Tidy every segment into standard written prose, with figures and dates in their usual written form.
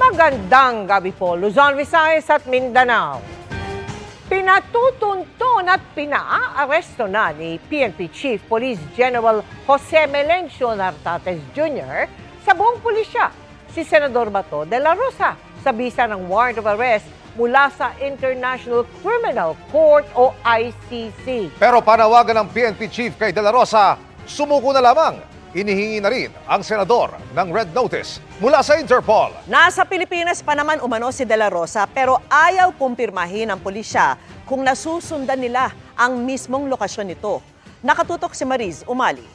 Magandang gabi po, Luzon, Visayas at Mindanao. Pinatutunton at pinaaresto na ni PNP Chief Police General Jose Melencio Nartates Jr. sa buong pulisya si Senador Bato de la Rosa sa bisa ng warrant of arrest mula sa International Criminal Court o ICC. Pero panawagan ng PNP Chief kay De La Rosa, sumuko na lamang. Inihingi na rin ang senador ng red notice mula sa Interpol. Nasa Pilipinas pa naman umano si De La Rosa pero ayaw kumpirmahin ng pulisya kung nasusundan nila ang mismong lokasyon nito. Nakatutok si Mariz Umali.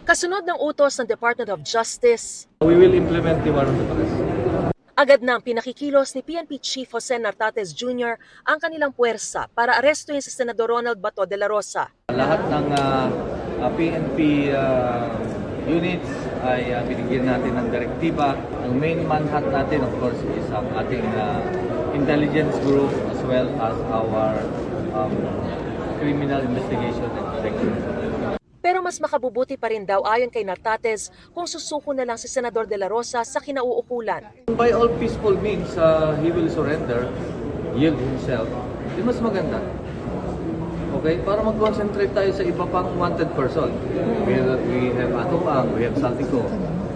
Kasunod ng utos ng Department of Justice, We will implement the warrant of arrest. agad nang pinakikilos ni PNP Chief Jose Nartates Jr. ang kanilang puwersa para arestuhin si Senador Ronald Bato de la Rosa. Lahat ng PNP units ay binigyan natin ng direktiba. Ang main manhunt natin, of course, is ang ating intelligence group as well as our criminal investigation and protection. Pero mas makabubuti pa rin daw ayon kay Nartates kung susuko na lang si Senador de la Rosa sa kinauukulan. By all peaceful means, he will surrender, yield himself. Di mas maganda. Okay? Para mag-concentrate tayo sa iba pang wanted person. We have Atupang, we have Saltico,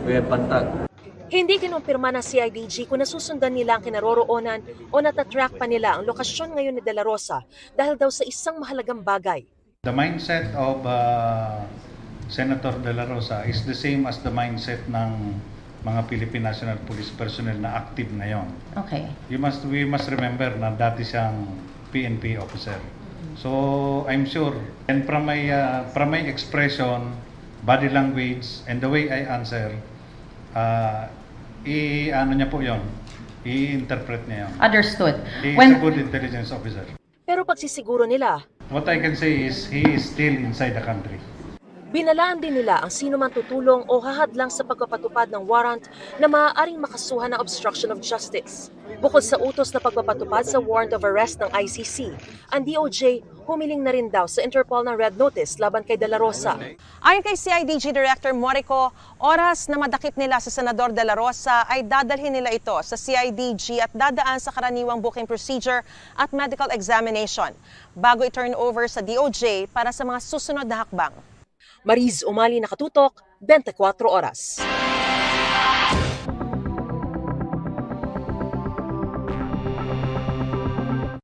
we have Pantag. Hindi kinumpirma ng CIDG kung nasusundan nila ang kinaroroonan o natatrack pa nila ang lokasyon ngayon ni de la Rosa dahil daw sa isang mahalagang bagay. The mindset of Senator De La Rosa is the same as the mindset ng mga Philippine National Police personnel na active ngayon. Okay. We must remember na dati siyang PNP officer. So I'm sure, and from my expression, body language, and the way I answer, ano niya po yon, i-interpret niya yun. Understood. He is a good intelligence officer. Pero pagsisiguro nila, What I can say is he is still inside the country. binalaan din nila ang sino man tutulong o hahadlang sa pagpapatupad ng warrant na maaaring makasuhan ng obstruction of justice. Bukod sa utos na pagpapatupad sa warrant of arrest ng ICC, ang DOJ humiling na rin daw sa Interpol ng red notice laban kay De La Rosa. Ayon kay CIDG Director Morico, oras na madakip nila sa Senador De La Rosa ay dadalhin nila ito sa CIDG at dadaan sa karaniwang booking procedure at medical examination bago i-turn over sa DOJ para sa mga susunod na hakbang. Mariz Umali, Nakatutok, 24 Oras.